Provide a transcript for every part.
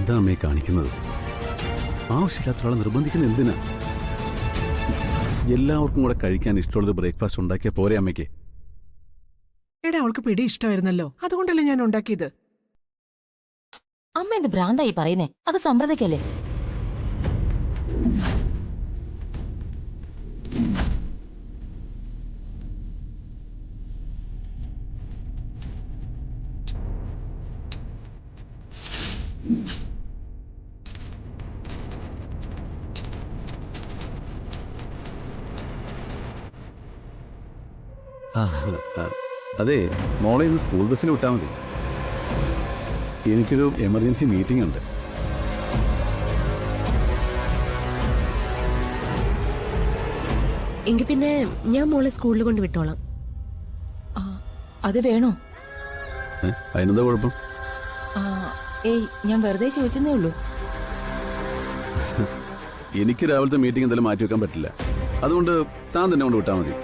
എന്താ അമ്മയെ കാണിക്കുന്നത്? ആവശ്യമില്ലാത്ത ഒരാളെ നിർബന്ധിക്കുന്ന എന്തിനാ? എല്ലാവർക്കും കൂടെ കഴിക്കാൻ ഇഷ്ടമുള്ളത് ബ്രേക്ക്ഫാസ്റ്റ് ഉണ്ടാക്കിയ പോരെ അമ്മയ്ക്ക്? എടാ, അവൾക്ക് പിടി ഇഷ്ടമായിരുന്നല്ലോ, അതുകൊണ്ടല്ലേ ഞാൻ ഉണ്ടാക്കിയത്. അമ്മ എന്ത് ഭ്രാന്തായി പറയുന്നേ? അത് സമ്പ്രദായിക്കല്ലേ? അതെ, മോളെ ഇന്ന് സ്കൂൾ ബസ്സിന് വിട്ടാൽ മതി. എനിക്കൊരു എമർജൻസി മീറ്റിംഗ് ഉണ്ട്. എങ്കിൽ പിന്നെ ഞാൻ മോളെ സ്കൂളിൽ കൊണ്ട് വിട്ടോളാം. അത് വേണോ? അതിനെന്താ കുഴപ്പം? ഏയ്, ഞാൻ വെറുതെ ചോദിച്ചെന്നേ ഉള്ളൂ. എനിക്ക് രാവിലത്തെ മീറ്റിംഗ് എന്തായാലും മാറ്റി വെക്കാൻ പറ്റില്ല. അതുകൊണ്ട് താൻ തന്നെ കൊണ്ട് വിട്ടാൽ മതി.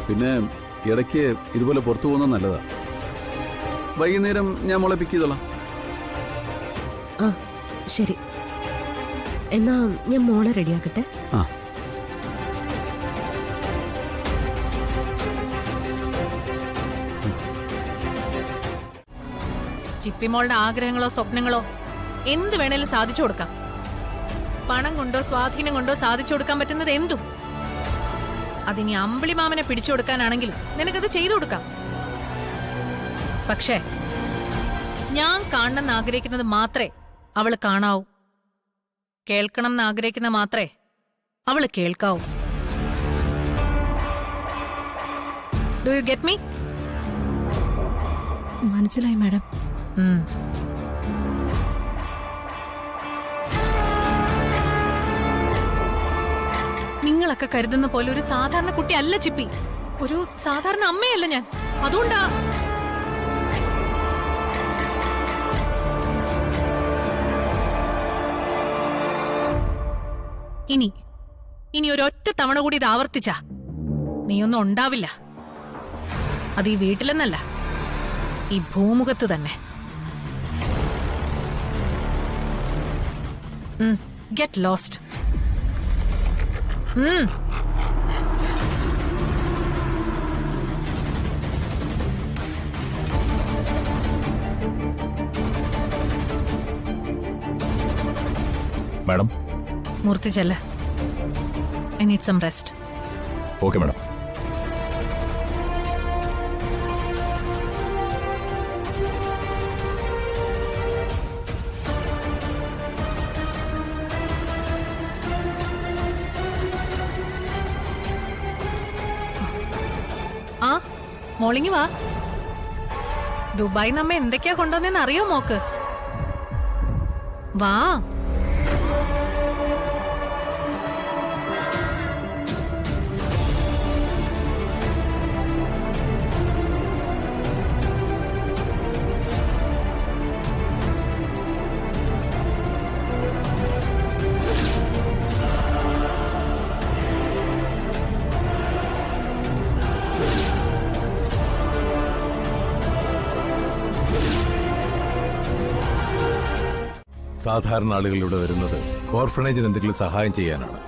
പിന്നെ ഇടയ്ക്ക് ഇതുപോലെ പുറത്തു പോകുന്നത് നല്ലതാ. വൈകുന്നേരം ഞാൻ മോളെ പിക്ക് ചെയ്തോളാം. ആ ശരി, എന്നാ ഞാൻ മോളെ റെഡിയാക്കട്ടെ. ആ, ചിപ്പിമോളുടെ ആഗ്രഹങ്ങളോ സ്വപ്നങ്ങളോ എന്ത് വേണേലും സാധിച്ചു കൊടുക്കാം. പണം കൊണ്ടോ സ്വാധീനം കൊണ്ടോ സാധിച്ചു കൊടുക്കാൻ പറ്റുന്നത് എന്തും. അതിനി അമ്പിളി മാമനെ പിടിച്ചു കൊടുക്കാനാണെങ്കിലും നിനക്കത് ചെയ്തു കൊടുക്കാം. പക്ഷേ ഞാൻ കാണണമെന്ന് ആഗ്രഹിക്കുന്നത് മാത്രമേ അവള് കാണാവൂ. കേൾക്കണം എന്ന് ആഗ്രഹിക്കുന്ന മാത്രമേ അവള് കേൾക്കാവൂ. Do you get me? മനസ്സിലായി മാഡം. നിങ്ങളൊക്കെ കരുതുന്ന പോലെ ഒരു സാധാരണ കുട്ടി അല്ല ചിപ്പി. ഒരു സാധാരണ അമ്മയല്ല ഞാൻ. അതുകൊണ്ടാ ഇനി ഒരൊറ്റ തവണ കൂടി ഇത് ആവർത്തിച്ചാ നീയൊന്നും ഉണ്ടാവില്ല. അത് ഈ വീട്ടിലെന്നല്ല, ഈ ഭൂമുഖത്ത് തന്നെ. Get lost. മാഡം. മൂർത്തി ചെല്ല. I need some rest. Okay madam. ആ മോളിങ്ങി വാ. ദുബായ് നമ്മ എന്തൊക്കെയാ കൊണ്ടുവന്നെന്ന് അറിയോ മോക്ക്? വാ. സാധാരണ ആളുകളിലൂടെ വരുന്നത് ഓർഫണേജിന് എന്തെങ്കിലും സഹായം ചെയ്യാനാണ്.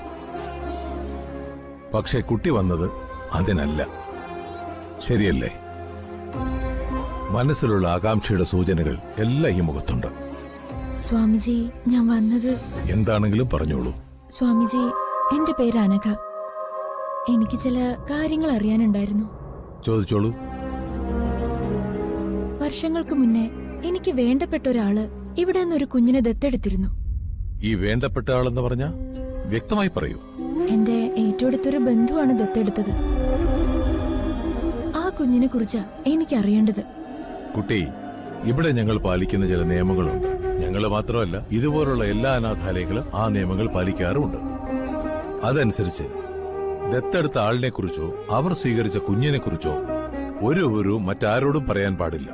പക്ഷെ കുട്ടി വന്നത് അതിനല്ല. ശരിയല്ലേ? മനസ്സിലുള്ള ആകാംക്ഷയുടെ സൂചനകൾ എല്ലാം ഈ മുഖത്തുണ്ട്. സ്വാമിജി, ഞാൻ വന്നത് എന്താണെങ്കിലും പറഞ്ഞോളൂ. സ്വാമിജി, എന്റെ പേര് അനഘ. എനിക്ക് ചില കാര്യങ്ങൾ അറിയാനുണ്ടായിരുന്നു. ചോദിച്ചോളൂ. വർഷങ്ങൾക്ക് മുന്നേ എനിക്ക് വേണ്ടപ്പെട്ട ഒരാള് ഇവിടെ നിന്നൊരു കുഞ്ഞിനെ ദത്തെടുത്തിരുന്നു. ഈ വേണ്ടപ്പെട്ട ആളെന്ന് പറഞ്ഞ വ്യക്തമായി പറയൂ. എന്റെ ഏറ്റവും അടുത്തൊരു ബന്ധുവാണ് ദത്തെടുത്തത്. ആ കുഞ്ഞിനെ കുറിച്ചാ എനിക്ക് അറിയേണ്ടത്. കുട്ടി, ഇവിടെ ഞങ്ങൾ പാലിക്കുന്ന ചില നിയമങ്ങളുണ്ട്. ഞങ്ങൾ മാത്രമല്ല, ഇതുപോലുള്ള എല്ലാ അനാഥാലയങ്ങളും ആ നിയമങ്ങൾ പാലിക്കാറുമുണ്ട്. അതനുസരിച്ച് ദത്തെടുത്ത ആളിനെ കുറിച്ചോ അവർ സ്വീകരിച്ച കുഞ്ഞിനെ കുറിച്ചോ ഒരു മറ്റാരോടും പറയാൻ പാടില്ല.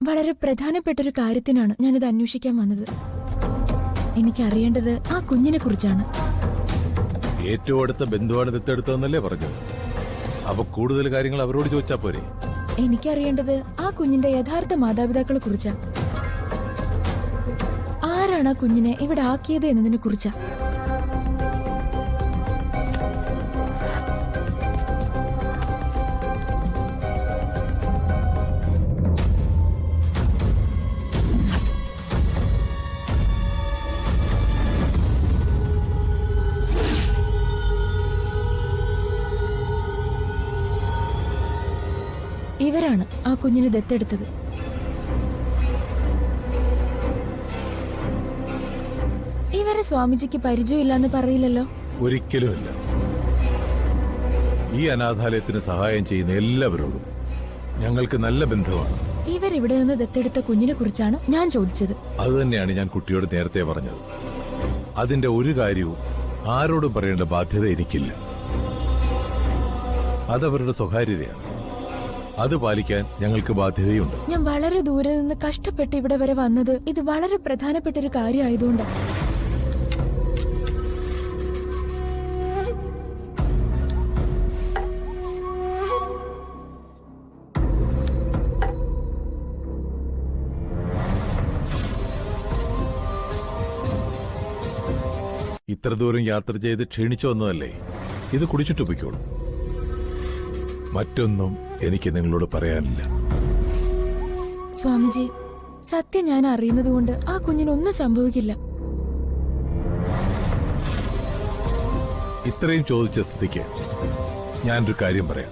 വളരെ പ്രധാനപ്പെട്ടൊരു കാര്യത്തിനാണ് ഞാനിത് അന്വേഷിക്കാൻ വന്നത്. എനിക്കറിയേണ്ടത് ആ കുഞ്ഞിനെ കുറിച്ചാണ്. ഏറ്റവും അടുത്ത ബന്ധുവാണ് ദത്തെടുത്തതെന്നല്ലേ പറഞ്ഞത്? അപ്പൊ കൂടുതൽ കാര്യങ്ങൾ അവരോട് ചോദിച്ചാ പോരെ? എനിക്കറിയേണ്ടത് ആ കുഞ്ഞിന്റെ യഥാർത്ഥ മാതാപിതാക്കളെ കുറിച്ചാ. ആരാണ് ആ കുഞ്ഞിനെ ഇവിടെ ആക്കിയത് എന്നതിനെ കുറിച്ചാ. ഇവരാണ് ആ കുഞ്ഞിനെ ദത്തെടുത്തത്. ഇവരെ സ്വാമിജിക്ക് പരിചയമില്ലാന്ന് പറയില്ലല്ലോ? ഒരിക്കലുമില്ല. ഈ അനാഥാലയത്തിന് സഹായം ചെയ്യുന്ന എല്ലാവരോടും ഞങ്ങൾക്ക് നല്ല ബന്ധമാണ്. ഇവരിവിടെ നിന്ന് ദത്തെടുത്ത കുഞ്ഞിനെ കുറിച്ചാണ് ഞാൻ ചോദിച്ചത്. അതുതന്നെയാണ് ഞാൻ കുട്ടിയോട് നേരത്തെ പറഞ്ഞത്. അതിന്റെ ഒരു കാര്യവും ആരോടും പറയേണ്ട ബാധ്യത എനിക്കില്ല. അതവരുടെ സ്വകാര്യതയാണ്. അത് പാലിക്കാൻ ഞങ്ങൾക്ക് ബാധ്യതയുണ്ട്. ഞാൻ വളരെ ദൂരെ നിന്ന് കഷ്ടപ്പെട്ട് ഇവിടെ വരെ വന്നത് ഇത് വളരെ പ്രധാനപ്പെട്ട ഒരു കാര്യമായതുകൊണ്ടാണ്. ഇത്ര ദൂരം യാത്ര ചെയ്ത് ക്ഷീണിച്ചു വന്നതല്ലേ, ഇത് കുടിച്ചിട്ട് പൊയ്ക്കോളൂ. മറ്റൊന്നും എനിക്ക് നിങ്ങളോട് പറയാനില്ല. സ്വാമിജി, സത്യം ഞാൻ അറിയുന്നതുകൊണ്ട് ആ കുഞ്ഞിനൊന്നും സംഭവിക്കില്ല. ഇത്രയും ചോദിച്ച സ്ഥിതിക്ക് ഞാനൊരു കാര്യം പറയാം.